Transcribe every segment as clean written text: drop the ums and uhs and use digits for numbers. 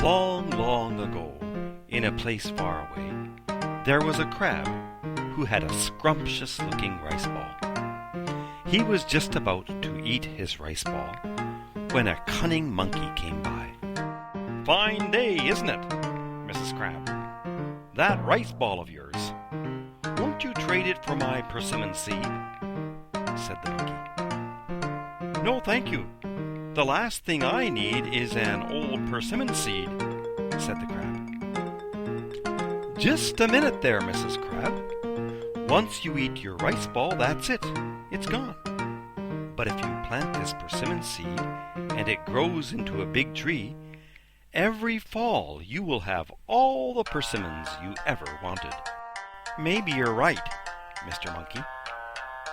Long, long ago, in a place far away, there was a crab who had a scrumptious-looking rice ball. He was just about to eat his rice ball when a cunning monkey came by. "Fine day, isn't it, Mrs. Crab? That rice ball of yours. Won't you trade it for my persimmon seed?" said the monkey. "No, thank you. The last thing I need is an old persimmon seed," said the crab. "Just a minute there, Mrs. Crab. Once you eat your rice ball, that's it. It's gone. But if you plant this persimmon seed and it grows into a big tree, every fall you will have all the persimmons you ever wanted." "Maybe you're right, Mr. Monkey,"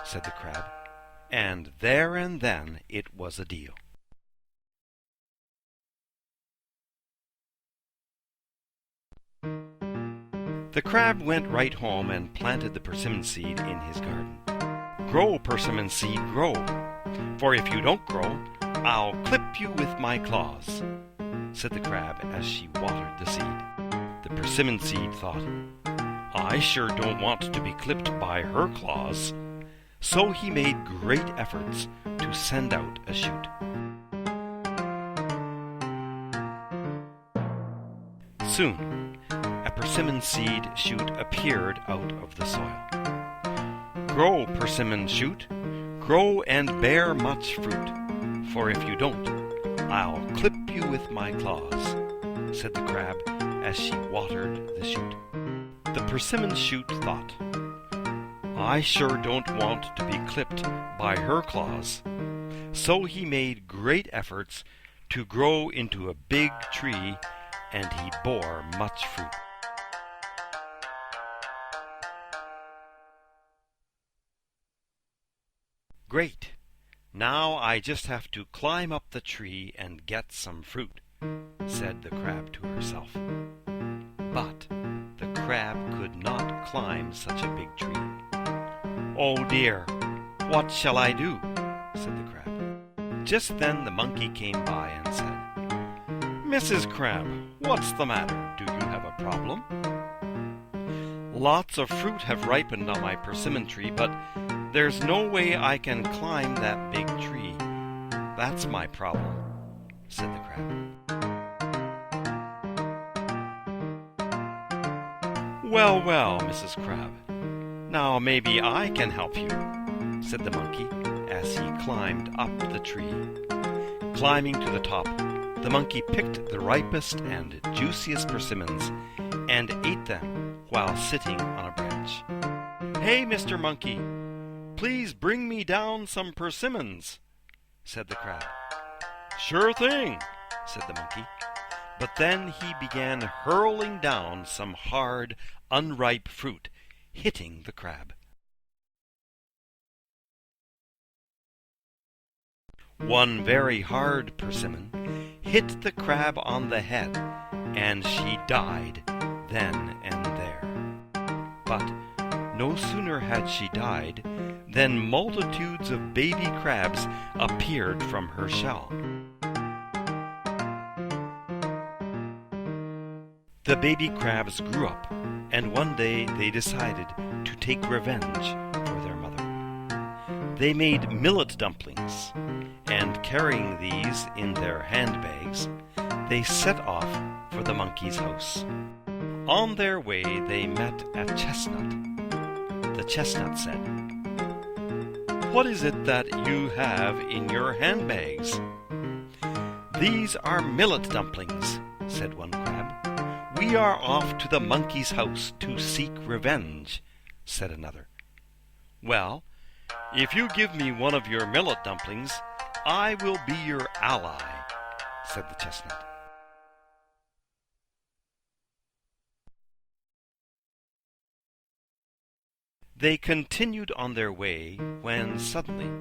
said the crab, and there and then it was a deal. The crab went right home and planted the persimmon seed in his garden. "Grow, persimmon seed, grow, for if you don't grow, I'll clip you with my claws," said the crab as she watered the seed. The persimmon seed thought, "I sure don't want to be clipped by her claws," so he made great efforts to send out a shoot. Soon, a persimmon seed shoot appeared out of the soil. "Grow, persimmon shoot, grow and bear much fruit, for if you don't, I'll clip you with my claws," said the crab as she watered the shoot. The persimmon shoot thought, "I sure don't want to be clipped by her claws," so he made great efforts to grow into a big tree, and he bore much fruit. "Great! Now I just have to climb up the tree and get some fruit," said the crab to herself. But the crab could not climb such a big tree. "Oh dear, what shall I do?" said the crab. Just then the monkey came by and said, "Mrs. Crab, what's the matter? Do you have a problem?" "Lots of fruit have ripened on my persimmon tree, but there's no way I can climb that big tree. That's my problem," said the crab. "Well, well, Mrs. Crab, now maybe I can help you," said the monkey as he climbed up the tree. Climbing to the top, the monkey picked the ripest and juiciest persimmons and ate them while sitting on a branch. "Hey, Mr. Monkey, please bring me down some persimmons," said the crab. "Sure thing," said the monkey. But then he began hurling down some hard, unripe fruit, hitting the crab. One very hard persimmon hit the crab on the head, and she died then and there. But no sooner had she died than multitudes of baby crabs appeared from her shell. The baby crabs grew up, and one day they decided to take revenge for their mother. They made millet dumplings, and carrying these in their handbags, they set off for the monkey's house. On their way they met a chestnut. The chestnut said, "What is it that you have in your handbags?" "These are millet dumplings," said one crab. "We are off to the monkey's house to seek revenge," said another. "Well, if you give me one of your millet dumplings, I will be your ally," said the chestnut. They continued on their way when suddenly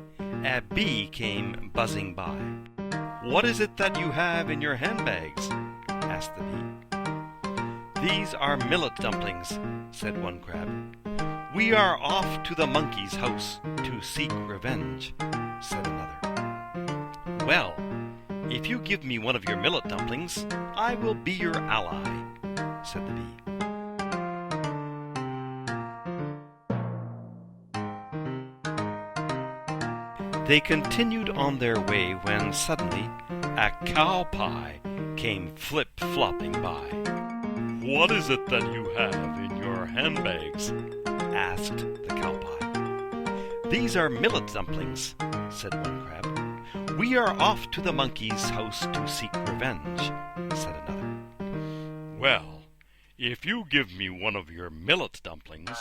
a bee came buzzing by. "What is it that you have in your handbags?" asked the bee. "These are millet dumplings," said one crab. "We are off to the monkey's house to seek revenge," said another. "Well, if you give me one of your millet dumplings, I will be your ally, said the bee. They continued on their way when suddenly a cow pie came flip-flopping by. "What is it that you have in your handbags?" asked the cow pie. "These are millet dumplings," said one crab. "We are off to the monkey's house to seek revenge," said another. "Well, if you give me one of your millet dumplings,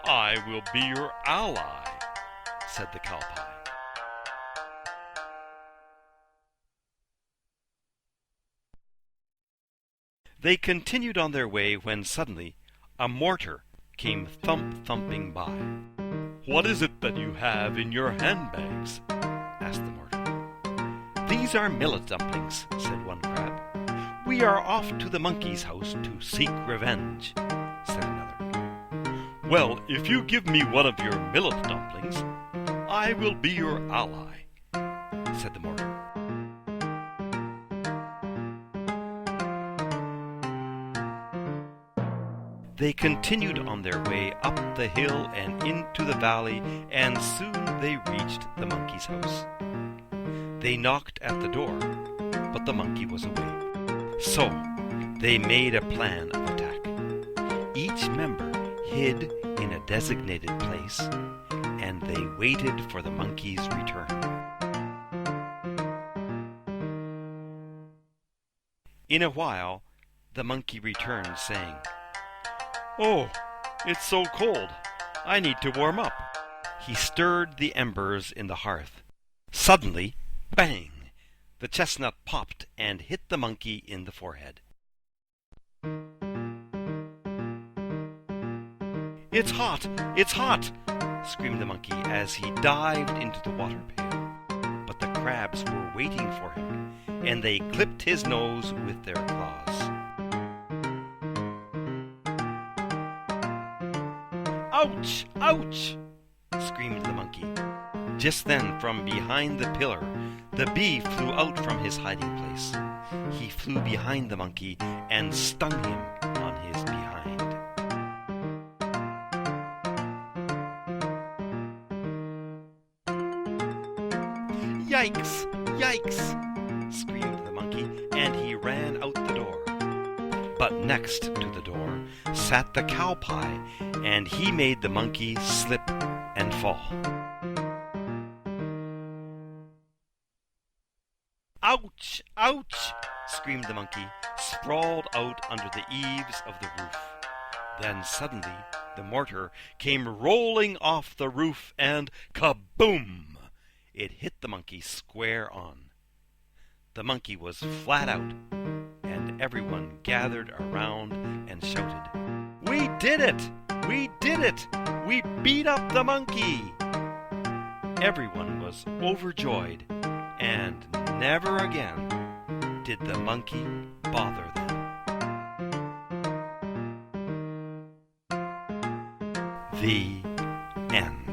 I will be your ally," said the cow pie. They continued on their way when suddenly a mortar came thumping by. "What is it that you have in your handbags?" asked the mortar. "These are millet dumplings," said one crab. "We are off to the monkey's house to seek revenge," said another. "Well, if you give me one of your millet dumplings, I will be your ally," said the mortar. They continued on their way up the hill and into the valley, and soon they reached the monkey's house. They knocked at the door, but the monkey was away. So they made a plan of attack. Each member hid in a designated place, and they waited for the monkey's return. In a while, the monkey returned, saying, "Oh, it's so cold. I need to warm up." He stirred the embers in the hearth. Suddenly, bang! The chestnut popped and hit the monkey in the forehead. "It's hot! It's hot!" screamed the monkey as he dived into the water pail. But the crabs were waiting for him, and they clipped his nose with their claws. "Ouch! Ouch!" screamed the monkey. Just then, from behind the pillar, the bee flew out from his hiding place. He flew behind the monkey and stung him on his behind. "Yikes! Yikes!" screamed the monkey, and he ran out the door. But next to the door sat the cow pie, and he made the monkey slip and fall. "Ouch! Ouch!" screamed the monkey, sprawled out under the eaves of the roof. Then suddenly the mortar came rolling off the roof, and kaboom! It hit the monkey square on. The monkey was flat out, and everyone gathered around and shouted, "We did it! We did it! We beat up the monkey!" Everyone was overjoyed, and never again did the monkey bother them. The end.